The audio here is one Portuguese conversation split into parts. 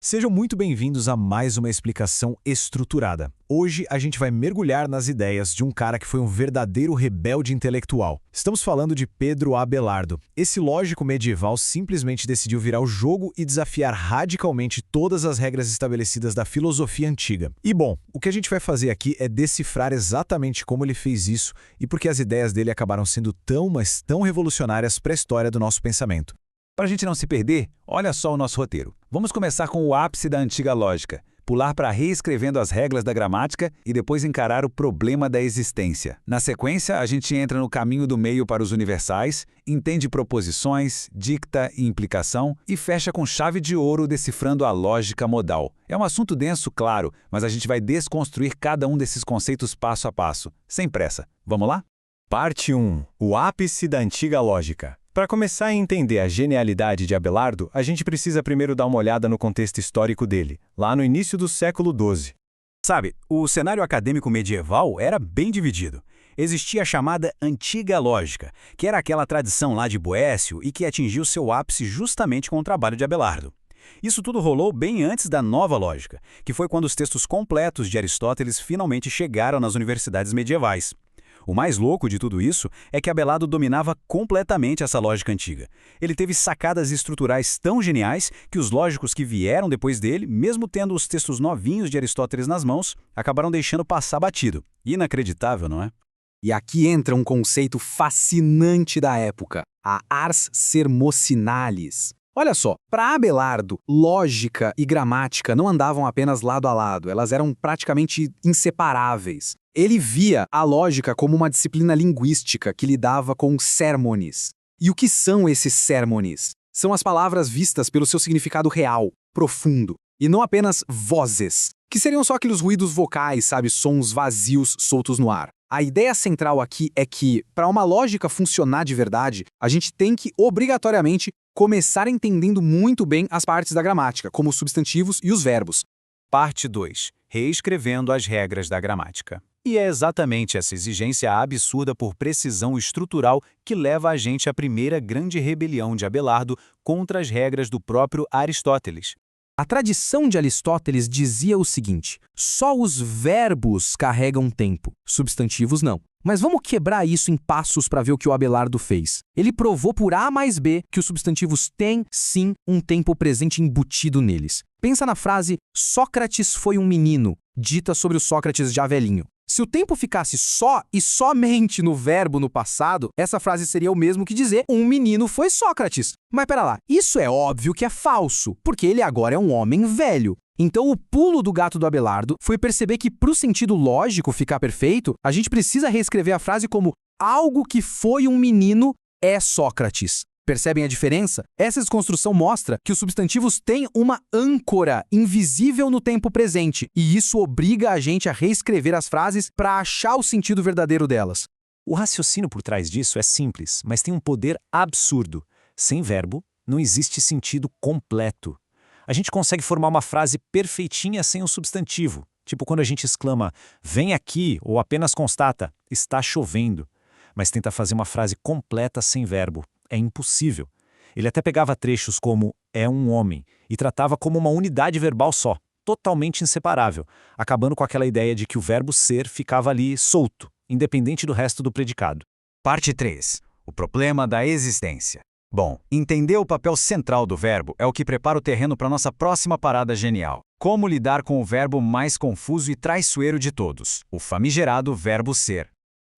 Sejam muito bem-vindos a mais uma explicação estruturada. Hoje a gente vai mergulhar nas ideias de um cara que foi um verdadeiro rebelde intelectual. Estamos falando de Pedro Abelardo. Esse lógico medieval simplesmente decidiu virar o jogo e desafiar radicalmente todas as regras estabelecidas da filosofia antiga. E bom, o que a gente vai fazer aqui é decifrar exatamente como ele fez isso e por que as ideias dele acabaram sendo mas tão revolucionárias para a história do nosso pensamento. Para a gente não se perder, olha só o nosso roteiro. Vamos começar com o ápice da antiga lógica, pular para reescrevendo as regras da gramática e depois encarar o problema da existência. Na sequência, a gente entra no caminho do meio para os universais, entende proposições, dicta e implicação e fecha com chave de ouro decifrando a lógica modal. É um assunto denso, claro, mas a gente vai desconstruir cada um desses conceitos passo a passo, sem pressa. Vamos lá? Parte 1. O ápice da antiga lógica. Para começar a entender a genialidade de Abelardo, a gente precisa primeiro dar uma olhada no contexto histórico dele, lá no início do século XII. Sabe, o cenário acadêmico medieval era bem dividido. Existia a chamada Antiga Lógica, que era aquela tradição lá de Boécio e que atingiu seu ápice justamente com o trabalho de Abelardo. Isso tudo rolou bem antes da Nova Lógica, que foi quando os textos completos de Aristóteles finalmente chegaram nas universidades medievais. O mais louco de tudo isso é que Abelardo dominava completamente essa lógica antiga. Ele teve sacadas estruturais tão geniais que os lógicos que vieram depois dele, mesmo tendo os textos novinhos de Aristóteles nas mãos, acabaram deixando passar batido. Inacreditável, não é? E aqui entra um conceito fascinante da época, a ars sermocinalis. Olha só, para Abelardo, lógica e gramática não andavam apenas lado a lado, elas eram praticamente inseparáveis. Ele via a lógica como uma disciplina linguística que lidava com sermones. E o que são esses sermones? São as palavras vistas pelo seu significado real, profundo, e não apenas vozes, que seriam só aqueles ruídos vocais, sabe, sons vazios soltos no ar. A ideia central aqui é que, para uma lógica funcionar de verdade, a gente tem que, obrigatoriamente, começar entendendo muito bem as partes da gramática, como os substantivos e os verbos. Parte 2. Reescrevendo as regras da gramática. E é exatamente essa exigência absurda por precisão estrutural que leva a gente à primeira grande rebelião de Abelardo contra as regras do próprio Aristóteles. A tradição de Aristóteles dizia o seguinte: só os verbos carregam tempo, substantivos não. Mas vamos quebrar isso em passos para ver o que o Abelardo fez. Ele provou por A mais B que os substantivos têm, sim, um tempo presente embutido neles. Pensa na frase Sócrates foi um menino, dita sobre o Sócrates já velhinho. Se o tempo ficasse só e somente no verbo no passado, essa frase seria o mesmo que dizer um menino foi Sócrates. Mas pera lá, isso é óbvio que é falso, porque ele agora é um homem velho. Então o pulo do gato do Abelardo foi perceber que para o sentido lógico ficar perfeito, a gente precisa reescrever a frase como algo que foi um menino é Sócrates. Percebem a diferença? Essa desconstrução mostra que os substantivos têm uma âncora invisível no tempo presente, e isso obriga a gente a reescrever as frases para achar o sentido verdadeiro delas. O raciocínio por trás disso é simples, mas tem um poder absurdo. Sem verbo, não existe sentido completo. A gente consegue formar uma frase perfeitinha sem o substantivo, tipo quando a gente exclama, vem aqui, ou apenas constata, está chovendo. Mas tenta fazer uma frase completa sem verbo. É impossível. Ele até pegava trechos como é um homem e tratava como uma unidade verbal só, totalmente inseparável, acabando com aquela ideia de que o verbo ser ficava ali solto, independente do resto do predicado. Parte 3. O problema da existência. Bom, entender o papel central do verbo é o que prepara o terreno para nossa próxima parada genial. Como lidar com o verbo mais confuso e traiçoeiro de todos, o famigerado verbo ser.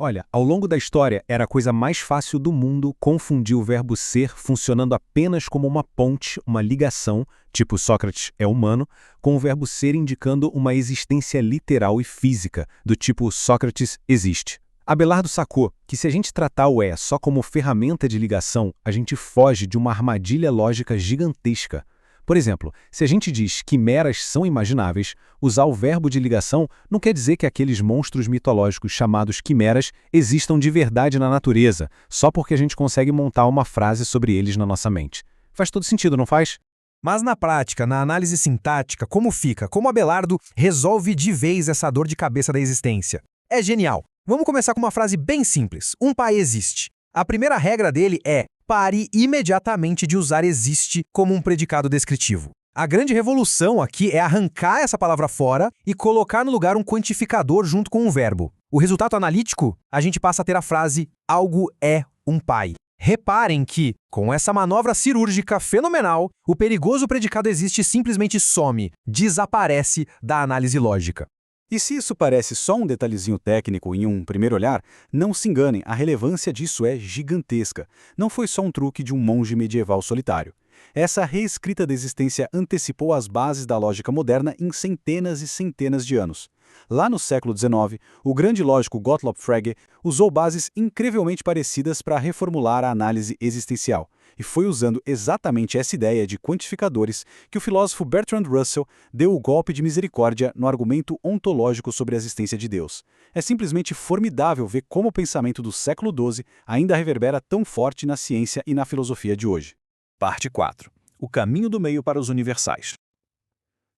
Olha, ao longo da história, era a coisa mais fácil do mundo confundir o verbo ser funcionando apenas como uma ponte, uma ligação, tipo Sócrates é humano, com o verbo ser indicando uma existência literal e física, do tipo Sócrates existe. Abelardo sacou que se a gente tratar o é só como ferramenta de ligação, a gente foge de uma armadilha lógica gigantesca. Por exemplo, se a gente diz quimeras são imagináveis, usar o verbo de ligação não quer dizer que aqueles monstros mitológicos chamados quimeras existam de verdade na natureza, só porque a gente consegue montar uma frase sobre eles na nossa mente. Faz todo sentido, não faz? Mas na prática, na análise sintática, como fica? Como Abelardo resolve de vez essa dor de cabeça da existência? É genial. Vamos começar com uma frase bem simples. Um pai existe. A primeira regra dele é pare imediatamente de usar existe como um predicado descritivo. A grande revolução aqui é arrancar essa palavra fora e colocar no lugar um quantificador junto com um verbo. O resultado analítico, a gente passa a ter a frase algo é um pai. Reparem que, com essa manobra cirúrgica fenomenal, o perigoso predicado existe simplesmente some, desaparece da análise lógica. E se isso parece só um detalhezinho técnico em um primeiro olhar, não se enganem, a relevância disso é gigantesca. Não foi só um truque de um monge medieval solitário. Essa reescrita da existência antecipou as bases da lógica moderna em centenas e centenas de anos. Lá no século XIX, o grande lógico Gottlob Frege usou bases incrivelmente parecidas para reformular a análise existencial, e foi usando exatamente essa ideia de quantificadores que o filósofo Bertrand Russell deu o golpe de misericórdia no argumento ontológico sobre a existência de Deus. É simplesmente formidável ver como o pensamento do século XII ainda reverbera tão forte na ciência e na filosofia de hoje. Parte 4. O caminho do meio para os universais.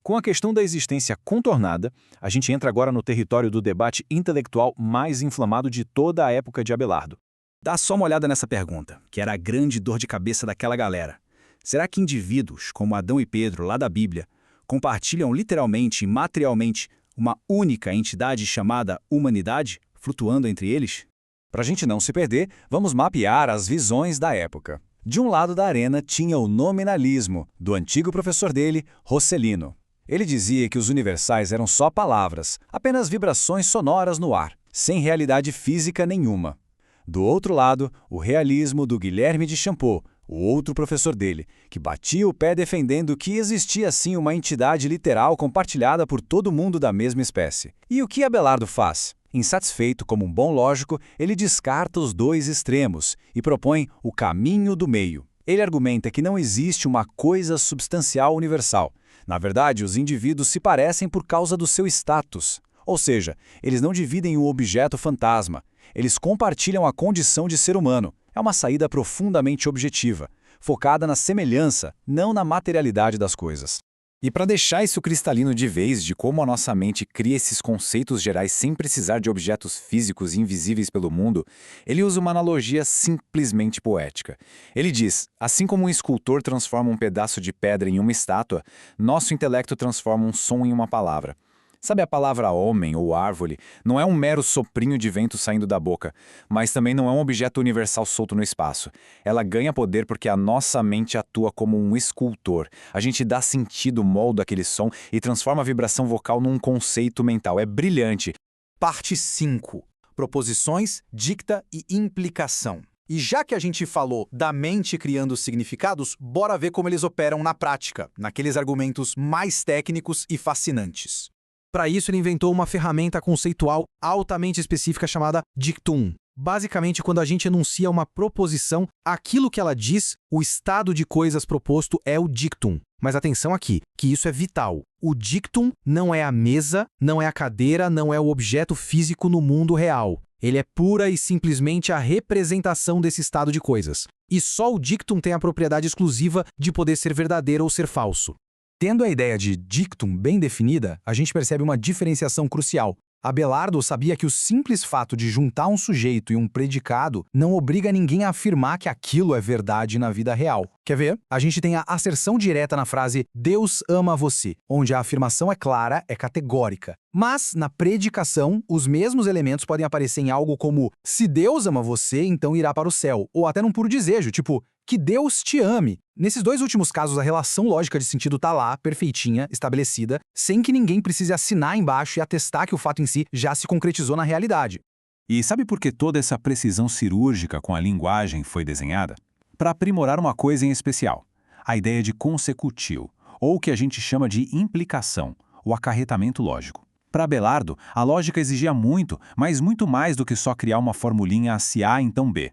Com a questão da existência contornada, a gente entra agora no território do debate intelectual mais inflamado de toda a época de Abelardo. Dá só uma olhada nessa pergunta, que era a grande dor de cabeça daquela galera. Será que indivíduos, como Adão e Pedro, lá da Bíblia, compartilham literalmente e materialmente uma única entidade chamada humanidade, flutuando entre eles? Para a gente não se perder, vamos mapear as visões da época. De um lado da arena tinha o nominalismo, do antigo professor dele, Rosselino. Ele dizia que os universais eram só palavras, apenas vibrações sonoras no ar, sem realidade física nenhuma. Do outro lado, o realismo do Guilherme de Champeau, o outro professor dele, que batia o pé defendendo que existia sim uma entidade literal compartilhada por todo mundo da mesma espécie. E o que Abelardo faz? Insatisfeito como um bom lógico, ele descarta os dois extremos e propõe o caminho do meio. Ele argumenta que não existe uma coisa substancial universal. Na verdade, os indivíduos se parecem por causa do seu status. Ou seja, eles não dividem um objeto fantasma. Eles compartilham a condição de ser humano. É uma saída profundamente objetiva, focada na semelhança, não na materialidade das coisas. E para deixar isso cristalino de vez de como a nossa mente cria esses conceitos gerais sem precisar de objetos físicos invisíveis pelo mundo, ele usa uma analogia simplesmente poética. Ele diz, assim como um escultor transforma um pedaço de pedra em uma estátua, nosso intelecto transforma um som em uma palavra. Sabe, a palavra homem ou árvore não é um mero soprinho de vento saindo da boca, mas também não é um objeto universal solto no espaço. Ela ganha poder porque a nossa mente atua como um escultor. A gente dá sentido, molda aquele som e transforma a vibração vocal num conceito mental. É brilhante. Parte 5. Proposições, dicta e implicação. E já que a gente falou da mente criando significados, bora ver como eles operam na prática, naqueles argumentos mais técnicos e fascinantes. Para isso, ele inventou uma ferramenta conceitual altamente específica chamada dictum. Basicamente, quando a gente enuncia uma proposição, aquilo que ela diz, o estado de coisas proposto é o dictum. Mas atenção aqui, que isso é vital. O dictum não é a mesa, não é a cadeira, não é o objeto físico no mundo real. Ele é pura e simplesmente a representação desse estado de coisas. E só o dictum tem a propriedade exclusiva de poder ser verdadeiro ou ser falso. Tendo a ideia de dictum bem definida, a gente percebe uma diferenciação crucial. Abelardo sabia que o simples fato de juntar um sujeito e um predicado não obriga ninguém a afirmar que aquilo é verdade na vida real. Quer ver? A gente tem a asserção direta na frase Deus ama você, onde a afirmação é clara, é categórica. Mas, na predicação, os mesmos elementos podem aparecer em algo como se Deus ama você, então irá para o céu, ou até num puro desejo, tipo que Deus te ame. Nesses dois últimos casos, a relação lógica de sentido tá lá, perfeitinha, estabelecida, sem que ninguém precise assinar embaixo e atestar que o fato em si já se concretizou na realidade. E sabe por que toda essa precisão cirúrgica com a linguagem foi desenhada? Para aprimorar uma coisa em especial, a ideia de consecutivo, ou o que a gente chama de implicação, o acarretamento lógico. Para Abelardo, a lógica exigia muito, mas muito mais do que só criar uma formulinha se A, então B.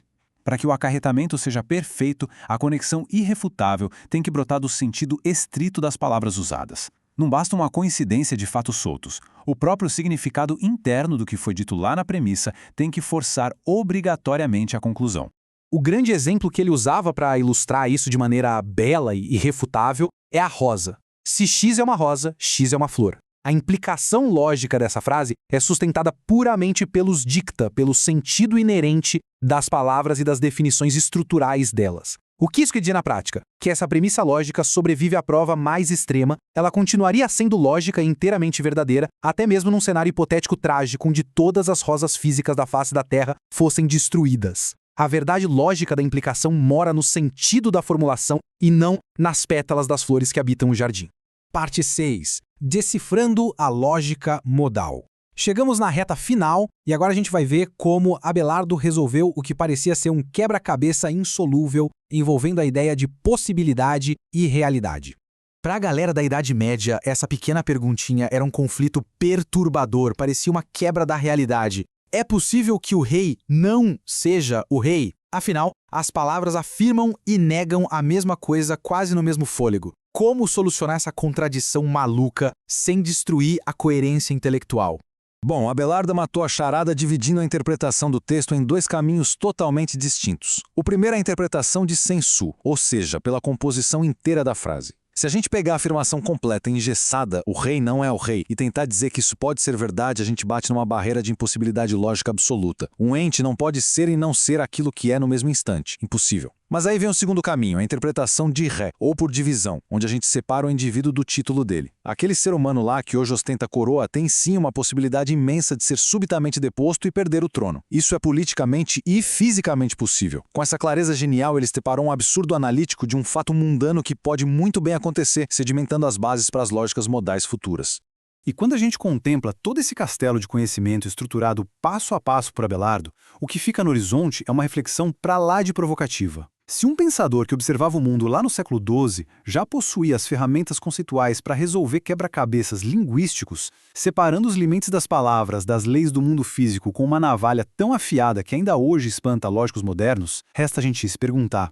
Para que o acarretamento seja perfeito, a conexão irrefutável tem que brotar do sentido estrito das palavras usadas. Não basta uma coincidência de fatos soltos. O próprio significado interno do que foi dito lá na premissa tem que forçar obrigatoriamente a conclusão. O grande exemplo que ele usava para ilustrar isso de maneira bela e irrefutável é a rosa. Se X é uma rosa, X é uma flor. A implicação lógica dessa frase é sustentada puramente pelos dicta, pelo sentido inerente das palavras e das definições estruturais delas. O que isso quer dizer na prática? Que essa premissa lógica sobrevive à prova mais extrema, ela continuaria sendo lógica e inteiramente verdadeira, até mesmo num cenário hipotético trágico onde todas as rosas físicas da face da Terra fossem destruídas. A verdade lógica da implicação mora no sentido da formulação e não nas pétalas das flores que habitam o jardim. Parte 6. Decifrando a lógica modal. Chegamos na reta final e agora a gente vai ver como Abelardo resolveu o que parecia ser um quebra-cabeça insolúvel envolvendo a ideia de possibilidade e realidade. Para a galera da Idade Média, essa pequena perguntinha era um conflito perturbador, parecia uma quebra da realidade. É possível que o rei não seja o rei? Afinal, as palavras afirmam e negam a mesma coisa quase no mesmo fôlego. Como solucionar essa contradição maluca sem destruir a coerência intelectual? Bom, Abelardo matou a charada dividindo a interpretação do texto em dois caminhos totalmente distintos. O primeiro é a interpretação de sensu, ou seja, pela composição inteira da frase. Se a gente pegar a afirmação completa e engessada, o rei não é o rei, e tentar dizer que isso pode ser verdade, a gente bate numa barreira de impossibilidade lógica absoluta. Um ente não pode ser e não ser aquilo que é no mesmo instante. Impossível. Mas aí vem o segundo caminho, a interpretação de ré, ou por divisão, onde a gente separa o indivíduo do título dele. Aquele ser humano lá que hoje ostenta a coroa tem sim uma possibilidade imensa de ser subitamente deposto e perder o trono. Isso é politicamente e fisicamente possível. Com essa clareza genial, ele separou um absurdo analítico de um fato mundano que pode muito bem acontecer, sedimentando as bases para as lógicas modais futuras. E quando a gente contempla todo esse castelo de conhecimento estruturado passo a passo por Abelardo, o que fica no horizonte é uma reflexão pra lá de provocativa. Se um pensador que observava o mundo lá no século XII já possuía as ferramentas conceituais para resolver quebra-cabeças linguísticos, separando os limites das palavras das leis do mundo físico com uma navalha tão afiada que ainda hoje espanta lógicos modernos, resta a gente se perguntar: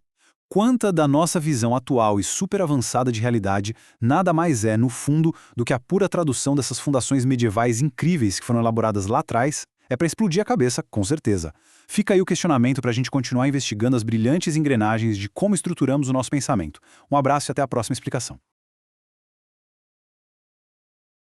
quanta da nossa visão atual e super avançada de realidade nada mais é, no fundo, do que a pura tradução dessas fundações medievais incríveis que foram elaboradas lá atrás? É para explodir a cabeça, com certeza. Fica aí o questionamento para a gente continuar investigando as brilhantes engrenagens de como estruturamos o nosso pensamento. Um abraço e até a próxima explicação.